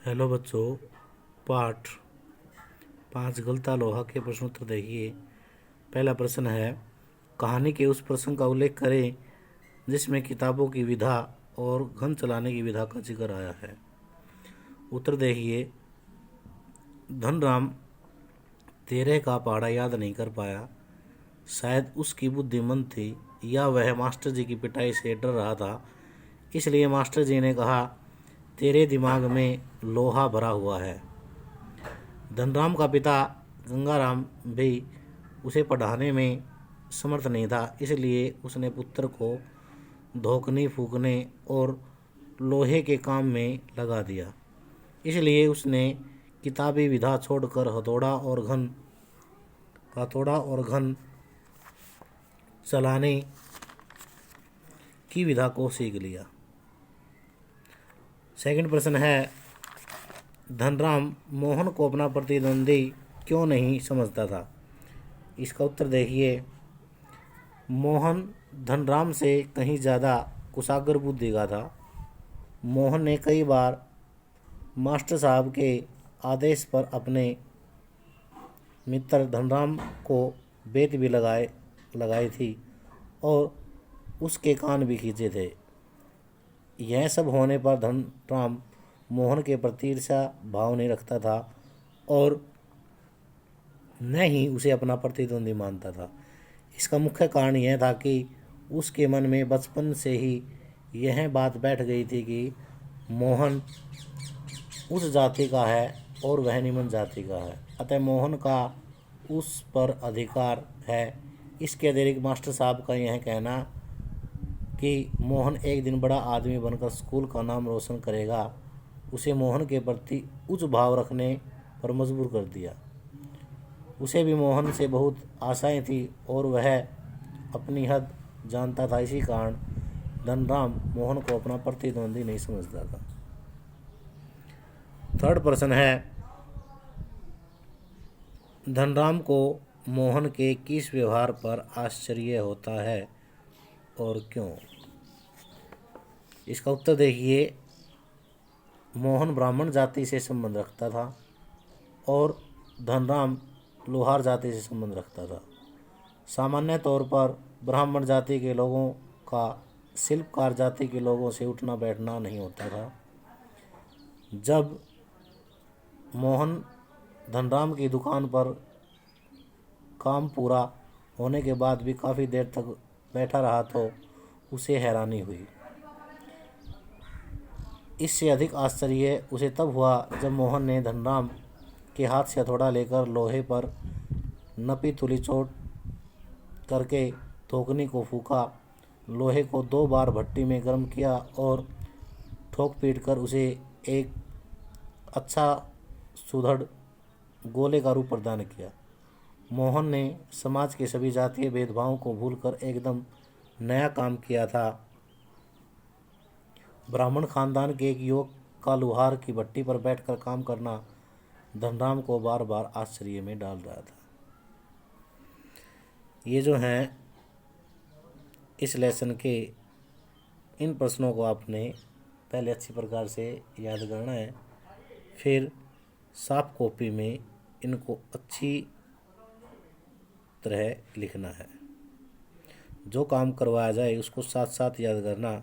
Hello बच्चों, पाठ 5 गलता लोहा के प्रश्नोत्तर देखिए। पहला प्रश्न है, कहानी के उस प्रसंग का उल्लेख करें जिसमें किताबों की विधा और घन चलाने की विधा का जिक्र आया है। उत्तर देखिए, धनराम तेरे का पहाड़ा याद नहीं कर पाया। शायद उसकी बुद्धि मंद थी या वह मास्टर जी की पिटाई से डर रहा था, इसलिए मास्टर जी ने कहा, तेरे दिमाग में लोहा भरा हुआ है। धनराम का पिता गंगाराम भी उसे पढ़ाने में समर्थ नहीं था, इसलिए उसने पुत्र को धोकने फूकने और लोहे के काम में लगा दिया। इसलिए उसने किताबी विधा छोड़कर हथौड़ा और घन चलाने की विधा को सीख लिया। सेकंड प्रश्न है, धनराम मोहन को अपना प्रतिद्वंदी क्यों नहीं समझता था। इसका उत्तर देखिए, मोहन धनराम से कहीं ज़्यादा कुशाग्र बुद्धि का था। मोहन ने कई बार मास्टर साहब के आदेश पर अपने मित्र धनराम को बेत भी लगाई थी और उसके कान भी खींचे थे। यह सब होने पर धनराम मोहन के प्रति ईर्ष्या भाव नहीं रखता था और न ही उसे अपना प्रतिद्वंदी मानता था। इसका मुख्य कारण यह था कि उसके मन में बचपन से ही यह बात बैठ गई थी कि मोहन उस जाति का है और वह निम्न जाति का है, अतः मोहन का उस पर अधिकार है। इसके अतिरिक्त मास्टर साहब का यह कहना कि मोहन एक दिन बड़ा आदमी बनकर स्कूल का नाम रोशन करेगा, उसे मोहन के प्रति उच्च भाव रखने पर मजबूर कर दिया। उसे भी मोहन से बहुत आशाएं थी और वह अपनी हद जानता था। इसी कारण धनराम मोहन को अपना प्रतिद्वंदी नहीं समझता था। थर्ड प्रश्न है, धनराम को मोहन के किस व्यवहार पर आश्चर्य होता है और क्यों। इसका उत्तर देखिए, मोहन ब्राह्मण जाति से संबंध रखता था और धनराम लोहार जाति से संबंध रखता था। सामान्य तौर पर ब्राह्मण जाति के लोगों का शिल्पकार जाति के लोगों से उठना बैठना नहीं होता था। जब मोहन धनराम की दुकान पर काम पूरा होने के बाद भी काफ़ी देर तक बैठा रहा तो उसे हैरानी हुई। इससे अधिक आश्चर्य उसे तब हुआ जब मोहन ने धनराम के हाथ से हथौड़ा लेकर लोहे पर नपी तुली चोट करके थोकनी को फूका, लोहे को 2 बार भट्टी में गर्म किया और ठोक पीट कर उसे एक अच्छा सुदृढ़ गोले का रूप प्रदान किया। मोहन ने समाज के सभी जातीय भेदभावों को भूलकर एकदम नया काम किया था। ब्राह्मण खानदान के एक युवक का लोहार की भट्टी पर बैठकर काम करना धनराम को बार बार आश्चर्य में डाल रहा था। ये जो हैं इस लेसन के इन प्रश्नों को आपने पहले अच्छी प्रकार से याद करना है, फिर साफ कॉपी में इनको अच्छी तरह लिखना है। जो काम करवाया जाए उसको साथ साथ याद करना,